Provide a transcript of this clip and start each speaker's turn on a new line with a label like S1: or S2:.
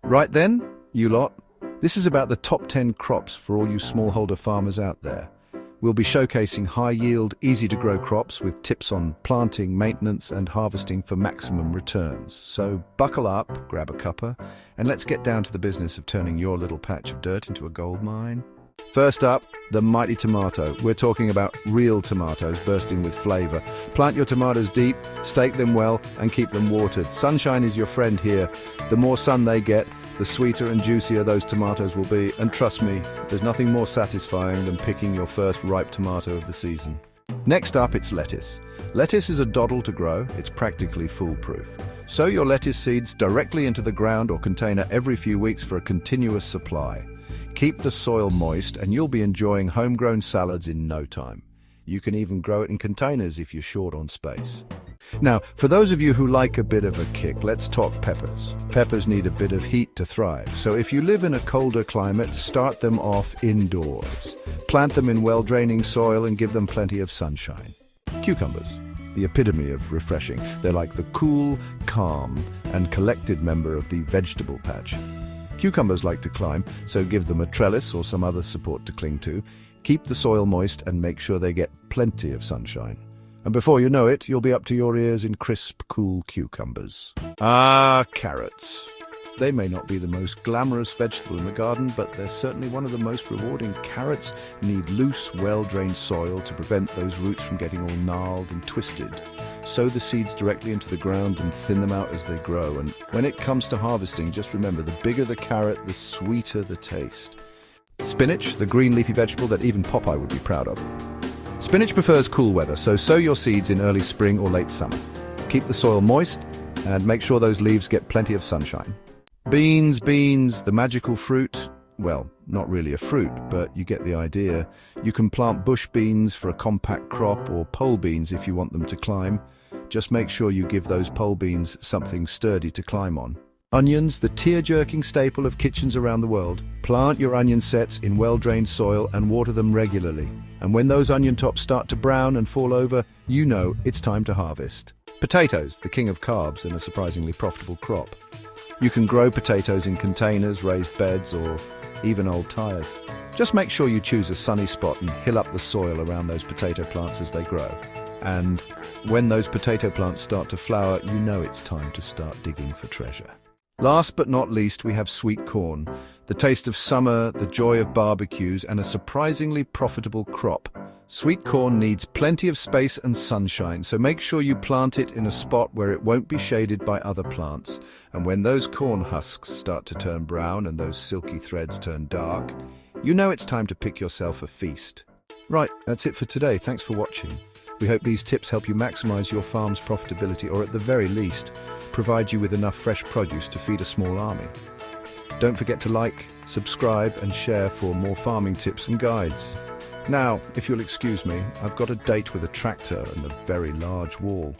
S1: Right then, you lot, this is about the top 10 crops for all you smallholder farmers out there. We'll be showcasing high-yield, easy-to-grow crops with tips on planting, maintenance and harvesting for maximum returns. So buckle up, grab a cuppa, and let's get down to the business of turning your little patch of dirt into a gold mine. First up, the mighty tomato. We're talking about real tomatoes bursting with flavor. Plant your tomatoes deep, stake them well, and keep them watered. Sunshine is your friend here. The more sun they get, the sweeter and juicier those tomatoes will be. And trust me, there's nothing more satisfying than picking your first ripe tomato of the season. Next up, it's lettuce. Lettuce is a doddle to grow. It's practically foolproof. Sow your lettuce seeds directly into the ground or container every few weeks for a continuous supply. Keep the soil moist and you'll be enjoying homegrown salads in no time. You can even grow it in containers if you're short on space. Now, for those of you who like a bit of a kick, let's talk peppers. Peppers need a bit of heat to thrive, so if you live in a colder climate, start them off indoors. Plant them in well-draining soil and give them plenty of sunshine. Cucumbers, the epitome of refreshing. They're like the cool, calm, and collected member of the vegetable patch. Cucumbers like to climb, so give them a trellis or some other support to cling to. Keep the soil moist and make sure they get plenty of sunshine. And before you know it, you'll be up to your ears in crisp, cool cucumbers. Carrots. They may not be the most glamorous vegetable in the garden, but they're certainly one of the most rewarding. Carrots need loose, well-drained soil to prevent those roots from getting all gnarled and twisted. Sow the seeds directly into the ground and thin them out as they grow. And when it comes to harvesting, just remember, the bigger the carrot, the sweeter the taste. Spinach, the green leafy vegetable that even Popeye would be proud of. Spinach prefers cool weather, so sow your seeds in early spring or late summer. Keep the soil moist and make sure those leaves get plenty of sunshine. Beans, the magical fruit. Well, not really a fruit, but you get the idea. You can plant bush beans for a compact crop or pole beans if you want them to climb. Just make sure you give those pole beans something sturdy to climb on. Onions, the tear-jerking staple of kitchens around the world. Plant your onion sets in well-drained soil and water them regularly. And when those onion tops start to brown and fall over, you know it's time to harvest. Potatoes, the king of carbs and a surprisingly profitable crop. You can grow potatoes in containers, raised beds, or even old tires. Just make sure you choose a sunny spot and hill up the soil around those potato plants as they grow. And when those potato plants start to flower, you know it's time to start digging for treasure. Last but not least, we have sweet corn, the taste of summer, the joy of barbecues, and a surprisingly profitable crop. Sweet corn needs plenty of space and sunshine, so make sure you plant it in a spot where it won't be shaded by other plants. And when those corn husks start to turn brown and those silky threads turn dark, you know it's time to pick yourself a feast. Right, that's it for today. Thanks for watching. We hope these tips help you maximize your farm's profitability, or at the very least, provide you with enough fresh produce to feed a small army. Don't forget to like, subscribe and share for more farming tips and guides. Now, if you'll excuse me, I've got a date with a tractor and a very large wall.